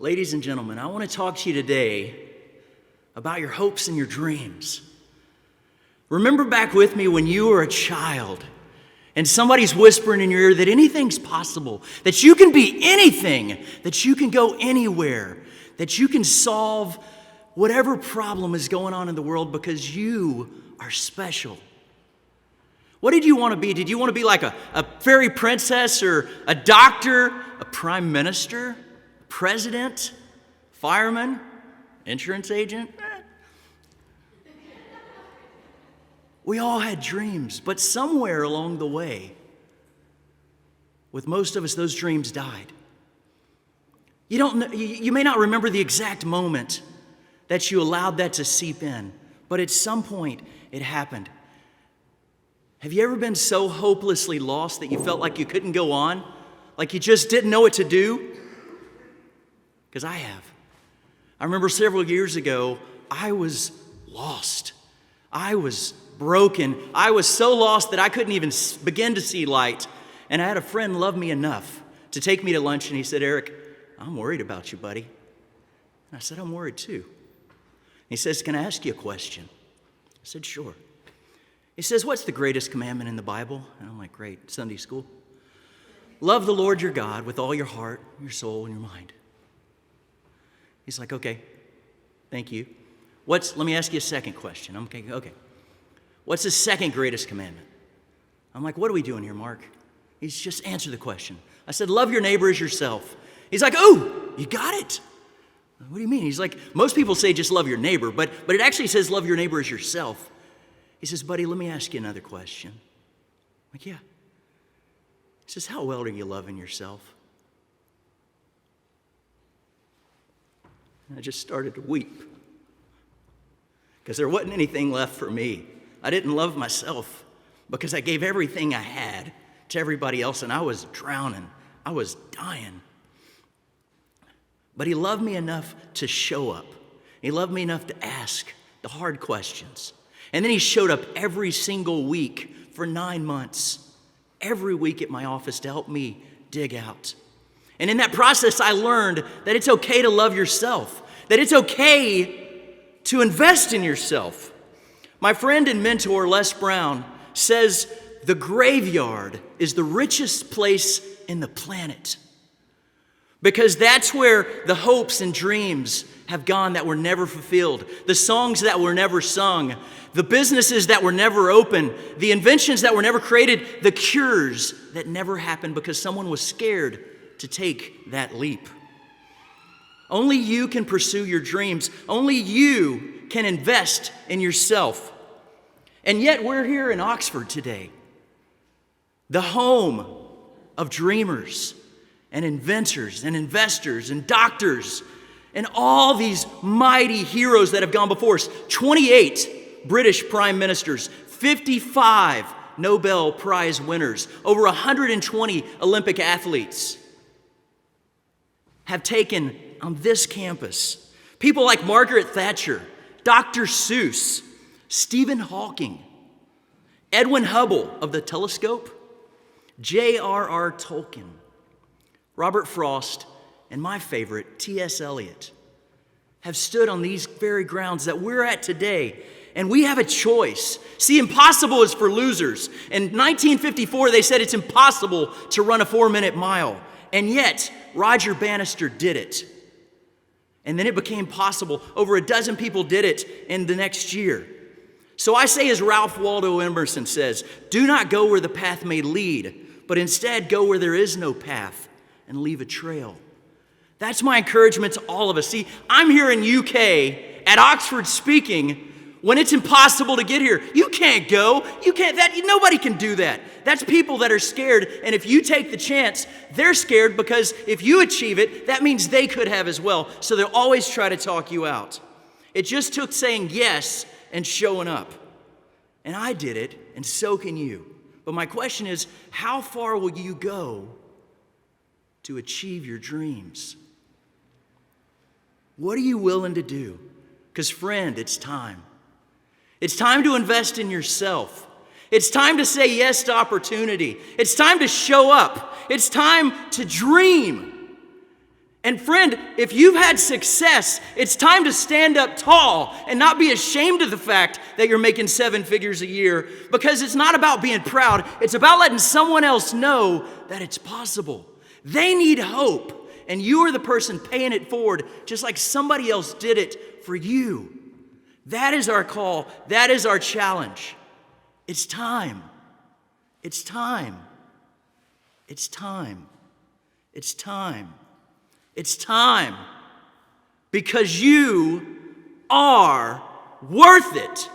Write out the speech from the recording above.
Ladies and gentlemen, I want to talk to you today about your hopes and your dreams. Remember back with me when you were a child and somebody's whispering in your ear that anything's possible, that you can be anything, that you can go anywhere, that you can solve whatever problem is going on in the world because you are special. What did you want to be? Did you want to be like a fairy princess or a doctor, a prime minister, president, fireman, insurance agent? We all had dreams, but somewhere along the way, with most of us, those dreams died. You may not remember the exact moment that you allowed that to seep in, but at some point it happened. Have you ever been so hopelessly lost that you felt like you couldn't go on? Like you just didn't know what to do? Because I have. I remember several years ago, I was lost. I was broken. I was so lost that I couldn't even begin to see light. And I had a friend love me enough to take me to lunch, and he said, "Eric, I'm worried about you, buddy." And I said, "I'm worried too." He says, "Can I ask you a question?" I said, "Sure." He says, "What's the greatest commandment in the Bible?" And I'm like, "Great, Sunday school." "Love the Lord your God with all your heart, your soul, and your mind." He's like, "Okay, thank you. Let me ask you a second question." I'm okay. "What's the second greatest commandment?" I'm like, "What are we doing here, Mark?" He's just answer the question. I said, "Love your neighbor as yourself." He's like, "Oh, you got it." "What do you mean?" He's like, "Most people say just love your neighbor, but it actually says love your neighbor as yourself." He says, "Buddy, let me ask you another question." I'm like, "Yeah." He says, "How well are you loving yourself?" And I just started to weep because there wasn't anything left for me. I didn't love myself because I gave everything I had to everybody else, and I was drowning. I was dying. But he loved me enough to show up. He loved me enough to ask the hard questions. And then he showed up every single week for 9 months, every week at my office to help me dig out. And in that process, I learned that it's okay to love yourself, that it's okay to invest in yourself. My friend and mentor, Les Brown, says the graveyard is the richest place in the planet because that's where the hopes and dreams have gone that were never fulfilled, the songs that were never sung, the businesses that were never open, the inventions that were never created, the cures that never happened because someone was scared to take that leap. Only you can pursue your dreams. Only you can invest in yourself. And yet we're here in Oxford today, the home of dreamers and inventors and investors and doctors and all these mighty heroes that have gone before us. 28 British prime ministers, 55 Nobel Prize winners, over 120 Olympic athletes have taken on this campus. People like Margaret Thatcher, Dr. Seuss, Stephen Hawking, Edwin Hubble of the telescope, J.R.R. Tolkien, Robert Frost, and my favorite, T.S. Eliot, have stood on these very grounds that we're at today, and we have a choice. See, impossible is for losers. In 1954, they said it's impossible to run a 4-minute mile, and yet Roger Bannister did it. And then it became possible. Over a dozen people did it in the next year. So I say, as Ralph Waldo Emerson says, do not go where the path may lead, but instead go where there is no path and leave a trail. That's my encouragement to all of us. See, I'm here in UK at Oxford speaking when it's impossible to get here. You can't go. Nobody can do that. That's people that are scared. And if you take the chance, they're scared because if you achieve it, that means they could have as well. So they'll always try to talk you out. It just took saying yes and showing up. And I did it, and so can you. But my question is, how far will you go to achieve your dreams? What are you willing to do? Because, friend, it's time. It's time to invest in yourself. It's time to say yes to opportunity. It's time to show up. It's time to dream. And friend, if you've had success, it's time to stand up tall and not be ashamed of the fact that you're making 7 figures a year, because it's not about being proud. It's about letting someone else know that it's possible. They need hope, and you are the person paying it forward just like somebody else did it for you. That is our call. That is our challenge. It's time. It's time. It's time. It's time. It's time, because you are worth it.